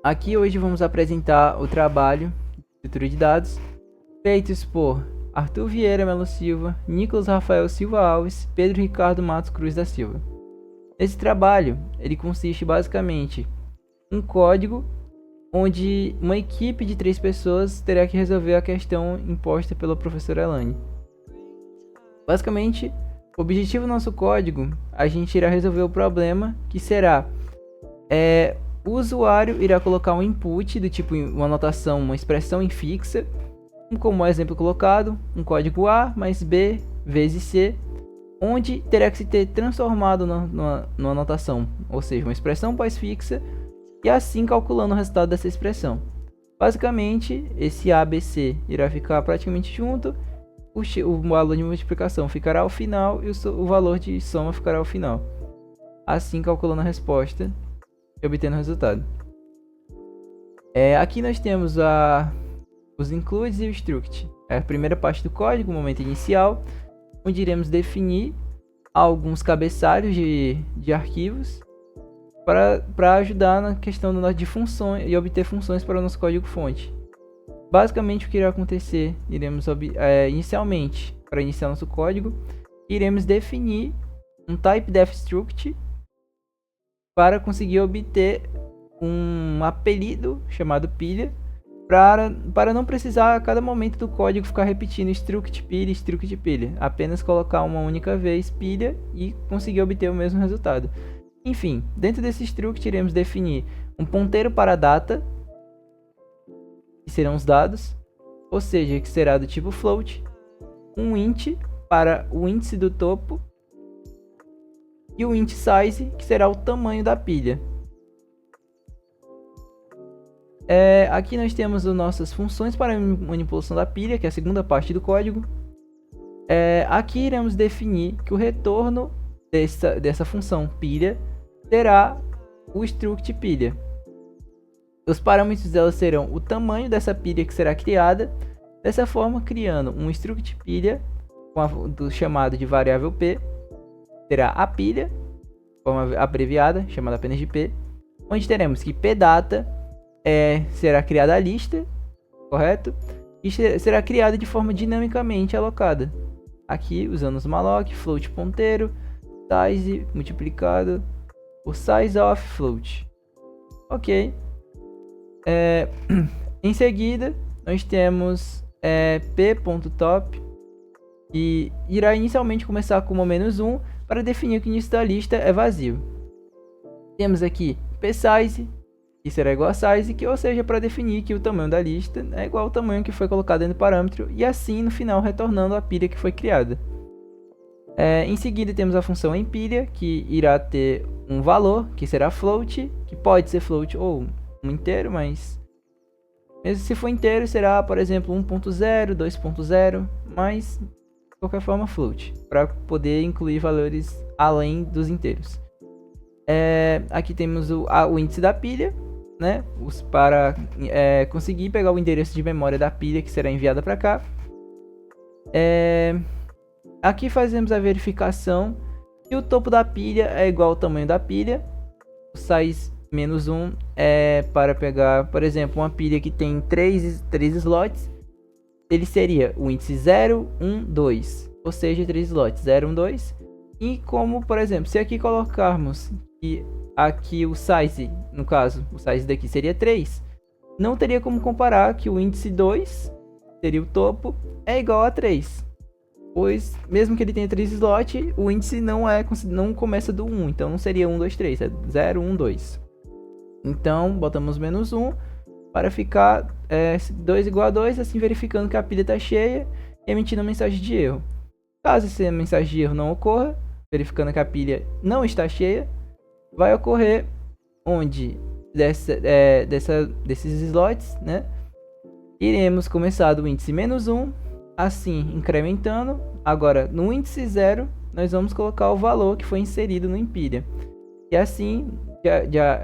Aqui hoje vamos apresentar o trabalho de estrutura de dados feitos por Arthur Vieira Melo Silva, Nicolas Rafael Silva Alves, Pedro Ricardo Matos Cruz da Silva. Esse trabalho ele consiste basicamente em um código onde uma equipe de 3 pessoas terá que resolver a questão imposta pela professora Elaine. Basicamente, o objetivo do nosso código, a gente irá resolver o problema que será o usuário irá colocar um input do tipo uma anotação, uma expressão infixa, como exemplo colocado, um código A mais B vezes C, onde terá que se ter transformado numa anotação, ou seja, uma expressão pós-fixa, e assim calculando o resultado dessa expressão. Basicamente, esse A, B, C irá ficar praticamente junto, o valor de multiplicação ficará ao final e o valor de soma ficará ao final. Assim calculando a resposta e obtendo o resultado. Aqui nós temos os includes e o struct. É a primeira parte do código, o momento inicial, onde iremos definir alguns cabeçalhos de arquivos para ajudar na questão de funções e obter funções para o nosso código fonte. Basicamente o que irá acontecer, inicialmente, para iniciar nosso código, iremos definir um type_def_struct para conseguir obter um apelido chamado pilha, para não precisar a cada momento do código ficar repetindo struct pilha, apenas colocar uma única vez pilha e conseguir obter o mesmo resultado. Enfim, dentro desse struct iremos definir um ponteiro para a data, que serão os dados, ou seja, que será do tipo float, um int para o índice do topo e o int size, que será o tamanho da pilha. Aqui nós temos as nossas funções para manipulação da pilha, que é a segunda parte do código. Aqui iremos definir que o retorno dessa função pilha será o struct pilha. Os parâmetros dela serão o tamanho dessa pilha que será criada, dessa forma criando um struct pilha do chamado de variável p, será a pilha, de forma abreviada, chamada apenas de p, onde teremos que pdata será criada a lista, correto? E será criada de forma dinamicamente alocada. Aqui usando os malloc, float ponteiro, size multiplicado por size of float. Ok. Em seguida, nós temos p.top, que irá inicialmente começar com uma -1 para definir que o início da lista é vazio. Temos aqui psize, que será igual a size, ou seja, para definir que o tamanho da lista é igual ao tamanho que foi colocado dentro do parâmetro, e assim no final retornando a pilha que foi criada. Em seguida temos a função empilha, que irá ter um valor, que será float, que pode ser float ou um inteiro, mas mesmo se for inteiro será, por exemplo, 1.0, 2.0, mas de qualquer forma float, para poder incluir valores além dos inteiros. Aqui temos o índice da pilha, né, para conseguir pegar o endereço de memória da pilha que será enviada para cá. Aqui fazemos a verificação que o topo da pilha é igual ao tamanho da pilha. O size -1 é para pegar, por exemplo, uma pilha que tem 3 slots. Ele seria o índice 0, 1, 2, ou seja, 3 slots, 0, 1, 2. E como, por exemplo, se aqui colocarmos que aqui o size, no caso, o size daqui seria 3, não teria como comparar que o índice 2, seria o topo, é igual a 3. Pois, mesmo que ele tenha 3 slots, o índice não começa do 1, então não seria 1, 2, 3, é 0, 1, 2. Então, botamos -1 para ficar 2 igual a 2, assim verificando que a pilha está cheia e emitindo uma mensagem de erro. Caso essa mensagem de erro não ocorra, verificando que a pilha não está cheia, vai ocorrer onde desses slots, né, iremos começar do índice -1, assim incrementando. Agora no índice 0 nós vamos colocar o valor que foi inserido no empilha, e assim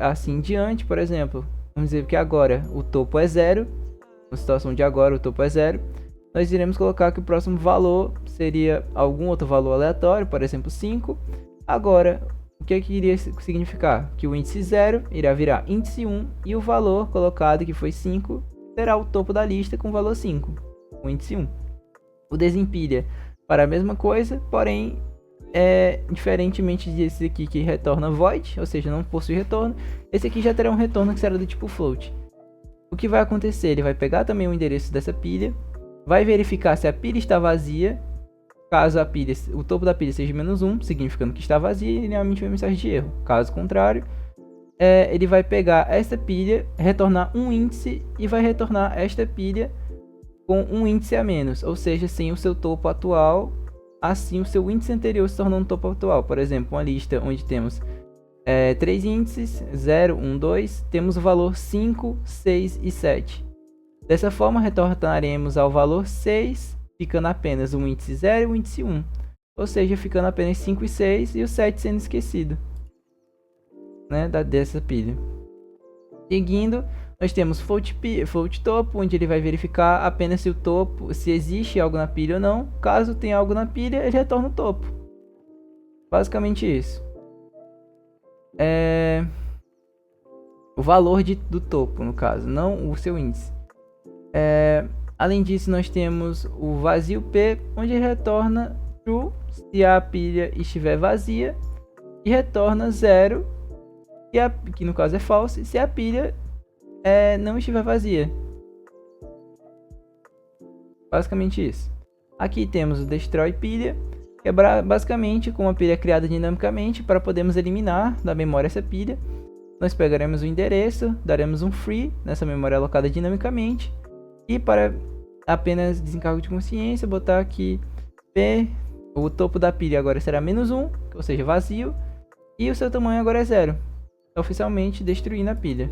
assim em diante. Por exemplo, vamos dizer que agora o topo é 0, na situação de agora o topo é 0, nós iremos colocar que o próximo valor seria algum outro valor aleatório, por exemplo 5. Agora que iria significar? Que o índice 0 irá virar índice 1 e o valor colocado, que foi 5, será o topo da lista com o valor 5, o índice 1. O desempilha para a mesma coisa, porém, diferentemente desse aqui que retorna void, ou seja, não possui retorno, esse aqui já terá um retorno que será do tipo float. O que vai acontecer? Ele vai pegar também o endereço dessa pilha, vai verificar se a pilha está vazia. Caso o topo da pilha seja -1, significando que está vazia, ele realmente vai mensagem de erro. Caso contrário, ele vai pegar esta pilha, retornar um índice e vai retornar esta pilha com um índice a menos, ou seja, sem o seu topo atual, assim o seu índice anterior se tornando um topo atual. Por exemplo, uma lista onde temos 3 índices, 0, 1, 2, temos o valor 5, 6 e 7. Dessa forma, retornaremos ao valor 6, ficando apenas o índice 0 e o índice 1. Ou seja, ficando apenas 5 e 6 e o 7 sendo esquecido, né, dessa pilha. Seguindo, nós temos float topo, onde ele vai verificar apenas se o topo, se existe algo na pilha ou não. Caso tenha algo na pilha, ele retorna o topo. Basicamente isso. O valor do topo, no caso, não o seu índice. Além disso, nós temos o vazio P, onde retorna true se a pilha estiver vazia e retorna 0, que no caso é false, se a pilha não estiver vazia. Basicamente isso. Aqui temos o destroy pilha, que é basicamente com uma pilha criada dinamicamente para podermos eliminar da memória essa pilha. Nós pegaremos o endereço, daremos um free nessa memória alocada dinamicamente. E para apenas desencargo de consciência, botar aqui P, o topo da pilha agora será -1, ou seja, vazio, e o seu tamanho agora é 0, oficialmente destruindo a pilha.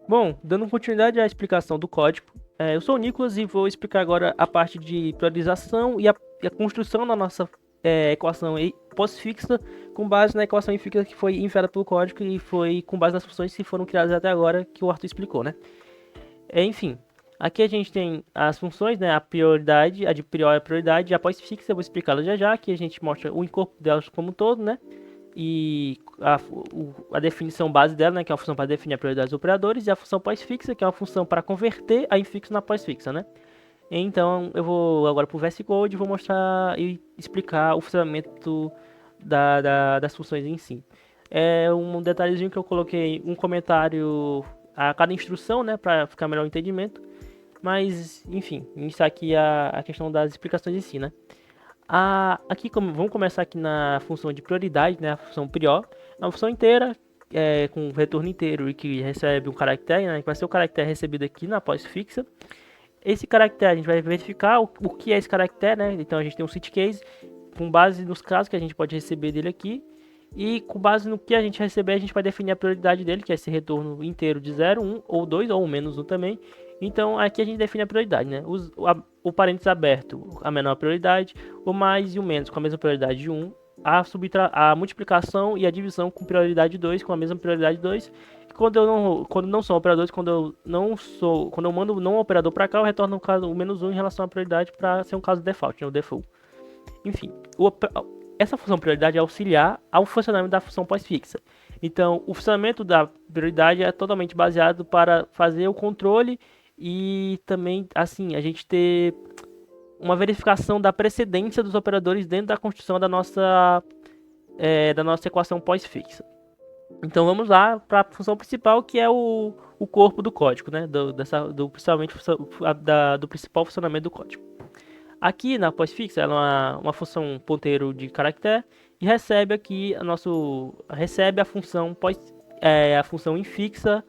Bom, dando continuidade à explicação do código, eu sou o Nicolas e vou explicar agora a parte de priorização e a construção da nossa equação pós-fixa com base na equação infixa que foi enviada pelo código e foi com base nas funções que foram criadas até agora, que o Arthur explicou, né? Enfim, aqui a gente tem as funções, né? A prioridade, a de priori prioridade, e a pós-fixa, eu vou explicá-la já, aqui a gente mostra o corpo delas como um todo, né? E a definição base dela, né, que é a função para definir a prioridade dos operadores, e a função pós-fixa, que é uma função para converter a infixo na pós-fixa, né? Então, eu vou agora para o VS Code e vou mostrar e explicar o funcionamento das funções em si. Um detalhezinho que eu coloquei um comentário a cada instrução, né, para ficar melhor o entendimento. Mas, enfim, iniciar aqui a questão das explicações em si, né? Aqui, vamos começar aqui na função de prioridade, né, a função prior. É uma função inteira, com retorno inteiro e que recebe um caractere, né, que vai ser o caractere recebido aqui na pós-fixa. Esse caractere, a gente vai verificar o que é esse caractere, né? Então, a gente tem um set case com base nos casos que a gente pode receber dele aqui. E com base no que a gente receber, a gente vai definir a prioridade dele, que é esse retorno inteiro de 0, 1 ou 2 ou -1 também. Então, aqui a gente define a prioridade, né? O parênteses aberto, a menor prioridade, o mais e o menos com a mesma prioridade de 1, a multiplicação e a divisão com prioridade 2 com a mesma prioridade 2. E quando não são operadores, quando eu mando não operador para cá, eu retorno o -1 em relação à prioridade para ser um caso default, né? O default. Enfim, essa função prioridade é auxiliar ao funcionamento da função pós-fixa. Então, o funcionamento da prioridade é totalmente baseado para fazer o controle e também, assim, a gente ter uma verificação da precedência dos operadores dentro da construção da nossa equação pós-fixa. Então, vamos lá para a função principal, que é o corpo do código, né? Do principal funcionamento do código. Aqui na pós-fixa, ela é uma função ponteiro de caractere e recebe aqui recebe a função a função infixa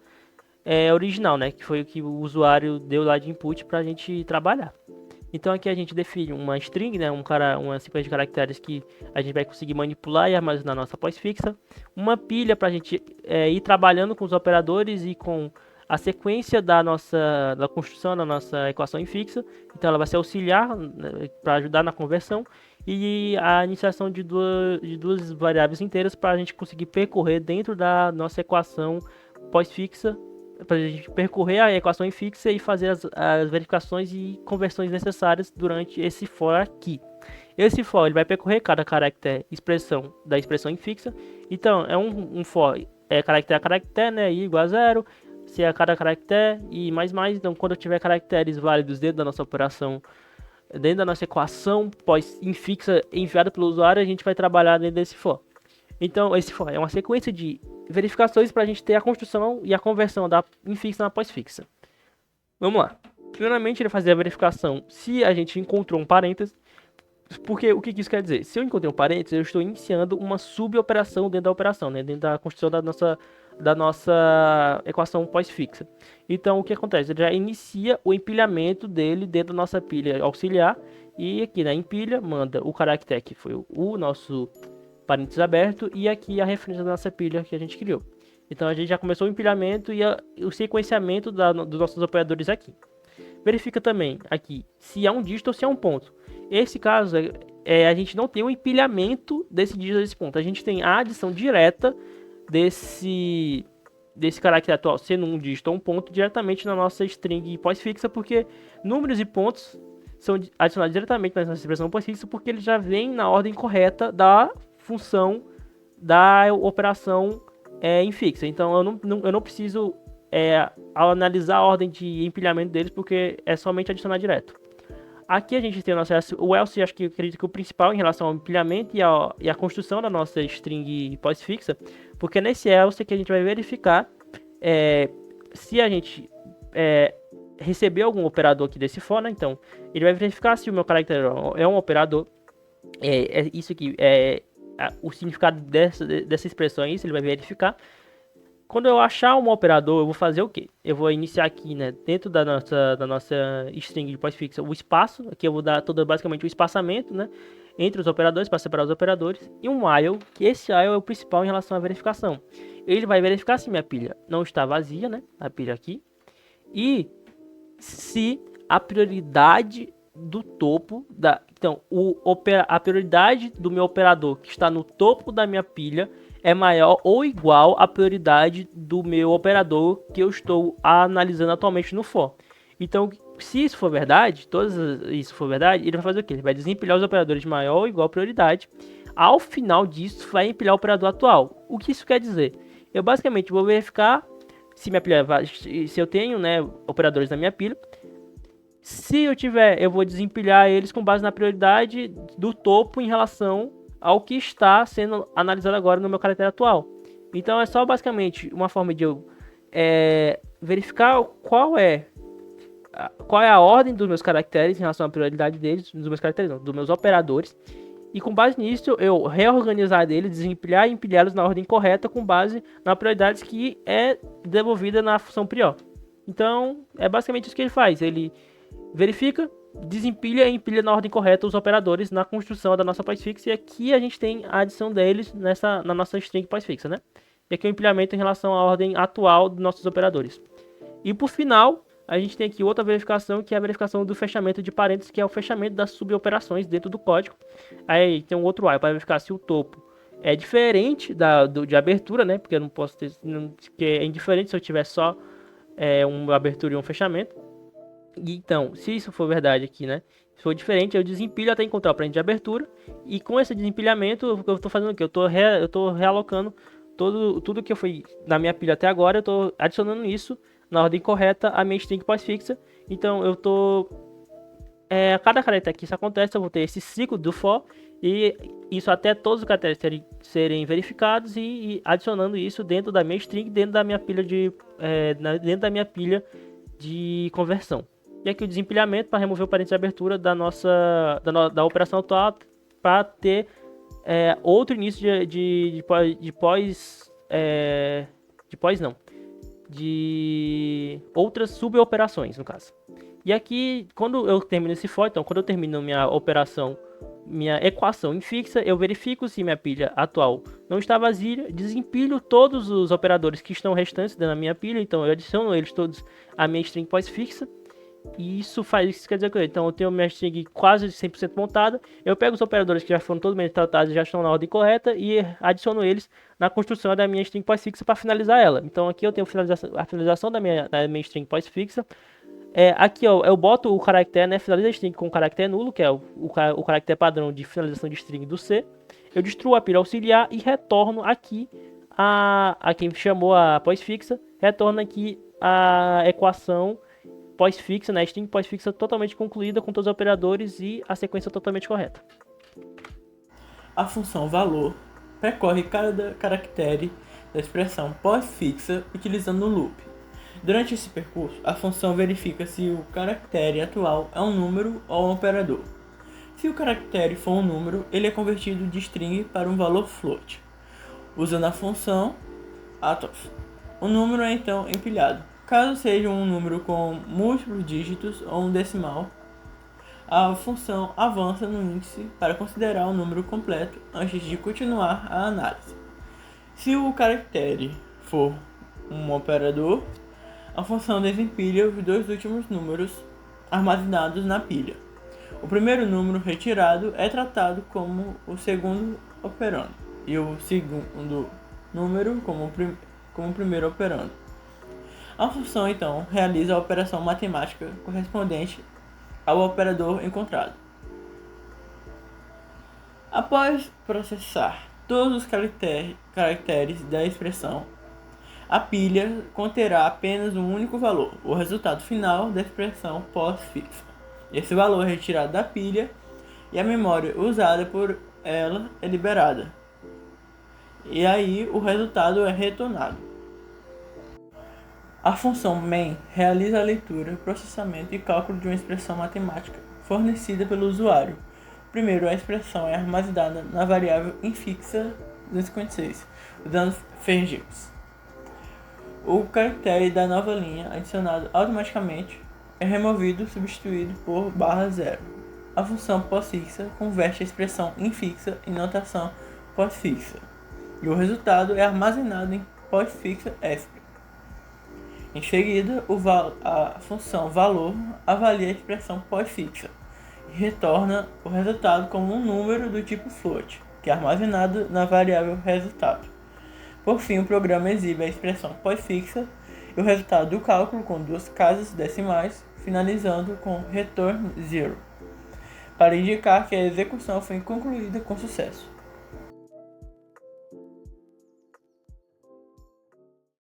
original, né, que foi o que o usuário deu lá de input para a gente trabalhar. Então aqui a gente define uma string, né, uma sequência de caracteres que a gente vai conseguir manipular e armazenar na nossa pós-fixa, uma pilha para a gente ir trabalhando com os operadores e com a sequência da construção da nossa equação infixa. Então ela vai ser auxiliar, né, para ajudar na conversão, e a iniciação de duas variáveis inteiras para a gente conseguir percorrer dentro da nossa equação pós-fixa pra gente percorrer a equação em fixa e fazer as verificações e conversões necessárias durante esse for aqui. Esse for ele vai percorrer cada caractere expressão da expressão em fixa. Então, é um for caractere a caractere, né? I igual a 0. Se é cada caractere e mais. Então, quando eu tiver caracteres válidos dentro da nossa operação, dentro da nossa equação pós-infixa enviada pelo usuário, a gente vai trabalhar dentro desse for. Então, esse for é uma sequência de verificações para a gente ter a construção e a conversão da infixa na pós-fixa. Vamos lá. Primeiramente, ele vai fazer a verificação se a gente encontrou um parênteses. Porque o que isso quer dizer? Se eu encontrei um parênteses, eu estou iniciando uma suboperação dentro da operação, né? Dentro da construção da nossa equação pós-fixa. Então, o que acontece? Ele já inicia o empilhamento dele dentro da nossa pilha auxiliar. E aqui na empilha, manda o caractere, que foi o nosso parênteses aberto, e aqui a referência da nossa pilha que a gente criou. Então, a gente já começou o empilhamento e o sequenciamento dos nossos operadores aqui. Verifica também aqui se é um dígito ou se é um ponto. Esse caso, a gente não tem um empilhamento desse dígito desse ponto. A gente tem a adição direta desse caractere atual sendo um dígito ou um ponto diretamente na nossa string pós-fixa, porque números e pontos são adicionados diretamente na nossa expressão pós-fixa, porque ele já vem na ordem correta da função da operação em fixa. Então eu não preciso ao analisar a ordem de empilhamento deles, porque é somente adicionar direto. Aqui a gente tem o else, acho que eu acredito que o principal em relação ao empilhamento e a construção da nossa string pós-fixa, porque nesse else que a gente vai verificar se a gente receber algum operador aqui desse for, né? Então ele vai verificar se o meu caractere é um operador. Isso aqui o significado dessa expressão é isso, ele vai verificar. Quando eu achar um operador, eu vou fazer o quê? Eu vou iniciar aqui, né, dentro da nossa string de pós-fixa, o espaço. Aqui eu vou dar basicamente o espaçamento, né, entre os operadores, para separar os operadores. E um while, que esse while é o principal em relação à verificação. Ele vai verificar se minha pilha não está vazia, né, a pilha aqui. E se a prioridade do topo então a prioridade do meu operador que está no topo da minha pilha é maior ou igual à prioridade do meu operador que eu estou analisando atualmente no for. Então, se isso for verdade, ele vai fazer o quê? Ele vai desempilhar os operadores de maior ou igual prioridade. Ao final disso, vai empilhar o operador atual. O que isso quer dizer? Eu basicamente vou verificar se eu tenho, né, operadores na minha pilha. Se eu tiver, eu vou desempilhar eles com base na prioridade do topo em relação ao que está sendo analisado agora no meu caractere atual. Então é só basicamente uma forma de eu verificar qual é a ordem dos meus caracteres em relação à prioridade deles, dos meus operadores. E com base nisso eu reorganizar deles, desempilhar e empilhá-los na ordem correta com base na prioridade que é devolvida na função prior. Então é basicamente isso que ele faz. Ele verifica, desempilha e empilha na ordem correta os operadores na construção da nossa pós-fixa. E aqui a gente tem a adição deles na nossa string pós-fixa, né? E aqui o empilhamento em relação à ordem atual dos nossos operadores. E por final, a gente tem aqui outra verificação, que é a verificação do fechamento de parênteses, que é o fechamento das suboperações dentro do código. Aí tem um outro while para verificar se o topo é diferente de abertura, né? Porque eu não posso ter, que é indiferente se eu tiver só uma abertura e um fechamento. Então, se isso for verdade aqui, né? Se for diferente, eu desempilho até encontrar o parênteses de abertura. E com esse desempilhamento, eu estou fazendo o quê? Eu estou realocando tudo que foi na minha pilha até agora. Eu estou adicionando isso na ordem correta à minha string pós-fixa. Então, eu estou... cada caractere que isso acontece, eu vou ter esse ciclo do for. E isso até todos os caracteres serem verificados. E adicionando isso dentro da minha string, dentro da minha pilha de conversão. E aqui o desempilhamento para remover o parênteses de abertura da operação atual para ter outro início de outras suboperações, no caso. E aqui, quando eu termino esse for, então quando eu termino minha equação em fixa, eu verifico se minha pilha atual não está vazia, desempilho todos os operadores que estão restantes da minha pilha, então eu adiciono eles todos à minha string pós-fixa. E isso quer dizer que então eu tenho minha string quase 100% montada, eu pego os operadores que já foram todos bem tratados, já estão na ordem correta e adiciono eles na construção da minha string pós-fixa para finalizar ela. Então aqui eu tenho a finalização da minha string pós-fixa. Aqui ó, eu boto o caractere, né, finaliza a string com o caractere nulo, que é o caractere padrão de finalização de string do C. Eu destruo a pilha auxiliar e retorno aqui a quem chamou a pós-fixa, retorna aqui a equação pós-fixa, né, string pós-fixa totalmente concluída com todos os operadores e a sequência totalmente correta. A função valor percorre cada caractere da expressão pós-fixa utilizando o loop. Durante esse percurso, a função verifica se o caractere atual é um número ou um operador. Se o caractere for um número, ele é convertido de string para um valor float. Usando a função atof, o número é então empilhado. Caso seja um número com múltiplos dígitos ou um decimal, a função avança no índice para considerar o número completo antes de continuar a análise. Se o caractere for um operador, a função desempilha os dois últimos números armazenados na pilha. O primeiro número retirado é tratado como o segundo operando e o segundo número como o primeiro operando. A função, então, realiza a operação matemática correspondente ao operador encontrado. Após processar todos os caracteres da expressão, a pilha conterá apenas um único valor, o resultado final da expressão pós-fixa. Esse valor é retirado da pilha e a memória usada por ela é liberada. E aí o resultado é retornado. A função main realiza a leitura, processamento e cálculo de uma expressão matemática fornecida pelo usuário. Primeiro, a expressão é armazenada na variável infixa 256, usando fergips. O caractere da nova linha adicionado automaticamente é removido substituído por /0. A função pós-fixa converte a expressão infixa em notação pós-fixa. E o resultado é armazenado em pós-fixa ESP. Em seguida, a função valor avalia a expressão pós-fixa e retorna o resultado como um número do tipo float, que é armazenado na variável resultado. Por fim, o programa exibe a expressão pós-fixa e o resultado do cálculo com duas casas decimais, finalizando com return 0, para indicar que a execução foi concluída com sucesso.